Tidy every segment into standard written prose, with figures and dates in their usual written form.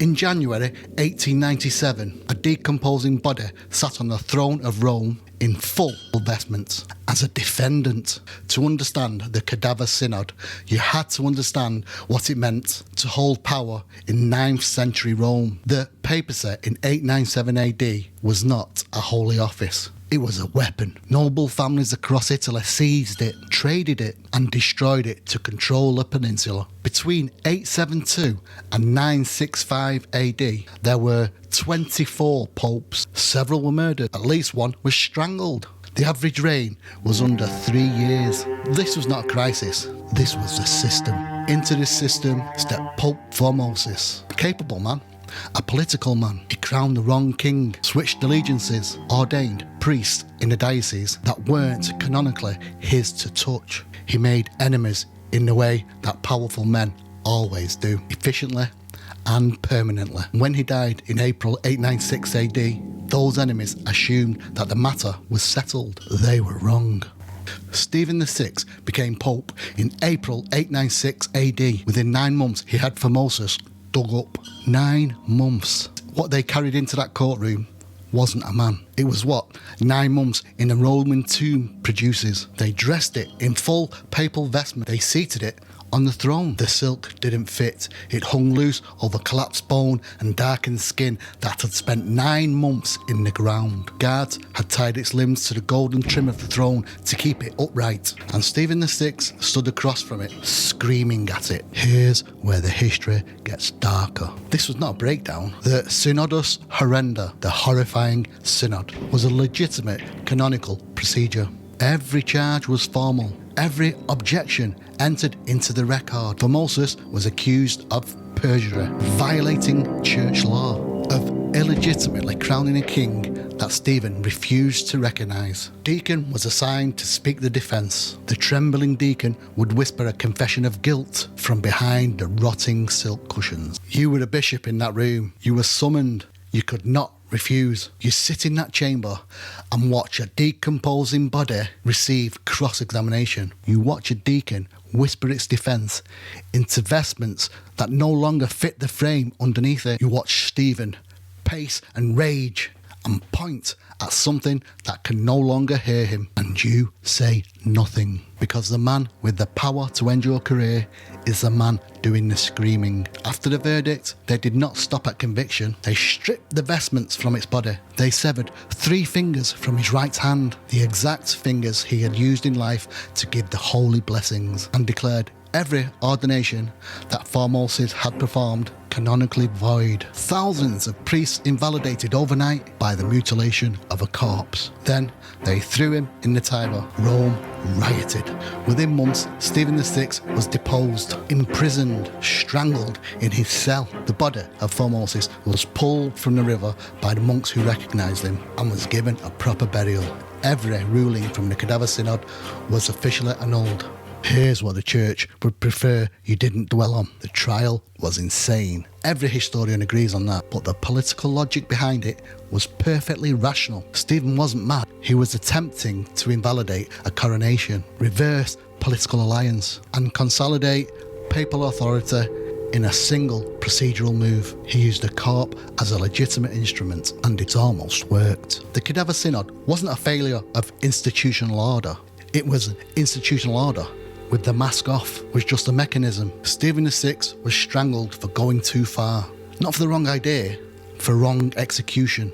In January 1897, a decomposing body sat on the throne of Rome in full vestments as a defendant. To understand the Cadaver Synod, you had to understand what it meant to hold power in 9th century Rome. The papacy in 897 AD was not a holy office. It was a weapon. Noble families across Italy seized it, traded it, and destroyed it to control the peninsula. Between 872 and 965 AD, there were 24 popes. Several were murdered. At least one was strangled. The average reign was under 3 years. This was not a crisis. This was a system. Into this system stepped Pope Formosus. A capable man. A political man. He crowned the wrong king, switched allegiances, ordained priests in the diocese that weren't canonically his to touch. He made enemies in the way that powerful men always do, efficiently and permanently. When he died in April 896 AD, those enemies assumed that the matter was settled. They were wrong. Stephen VI became Pope in April 896 AD. Within 9 months, he had Formosus dug up. 9 months. What they carried into that courtroom wasn't a man. It was what 9 months in a Roman tomb produces. They dressed it in full papal vestment. They seated it on the throne. The silk didn't fit. It hung loose over collapsed bone and darkened skin that had spent 9 months in the ground. Guards had tied its limbs to the golden trim of the throne to keep it upright, and Stephen VI stood across from it, screaming at it. Here's where the history gets darker. This was not a breakdown. The Synodus Horrenda, the horrifying synod, was a legitimate canonical procedure. Every charge was formal. Every objection entered into the record. Formosus was accused of perjury, violating church law, of illegitimately crowning a king that Stephen refused to recognise. Deacon was assigned to speak the defence. The trembling deacon would whisper a confession of guilt from behind the rotting silk cushions. You were a bishop in that room. You were summoned. You could not refuse. You sit in that chamber and watch a decomposing body receive cross-examination. You watch a deacon whisper its defence into vestments that no longer fit the frame underneath it. You watch Stephen pace and rage and point at something that can no longer hear him, and you say nothing, because the man with the power to end your career is the man doing the screaming. After the verdict, they did not stop at conviction. They stripped the vestments from its body. They severed 3 fingers from his right hand, the exact fingers he had used in life to give the holy blessings, and declared every ordination that Formosus had performed canonically void. Thousands of priests invalidated overnight by the mutilation of a corpse. Then they threw him in the Tiber. Rome rioted. Within months, Stephen VI was deposed, imprisoned, strangled in his cell. The body of Formosus was pulled from the river by the monks who recognised him and was given a proper burial. Every ruling from the Cadaver Synod was officially annulled. Here's what the church would prefer you didn't dwell on. The trial was insane. Every historian agrees on that, but the political logic behind it was perfectly rational. Stephen wasn't mad. He was attempting to invalidate a coronation, reverse political alliance, and consolidate papal authority in a single procedural move. He used a corp as a legitimate instrument, and it almost worked. The Cadaver Synod wasn't a failure of institutional order. It was institutional order with the mask off, was just a mechanism. Stephen VI was strangled for going too far. Not for the wrong idea, for wrong execution.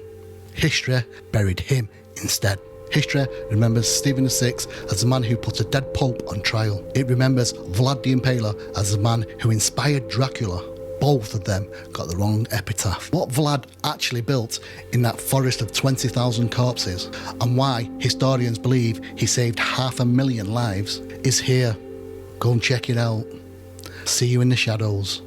History buried him instead. History remembers Stephen VI as the man who put a dead pope on trial. It remembers Vlad the Impaler as the man who inspired Dracula. Both of them got the wrong epitaph. What Vlad actually built in that forest of 20,000 corpses, and why historians believe he saved 500,000 lives, is here. Go and check it out. See you in the shadows.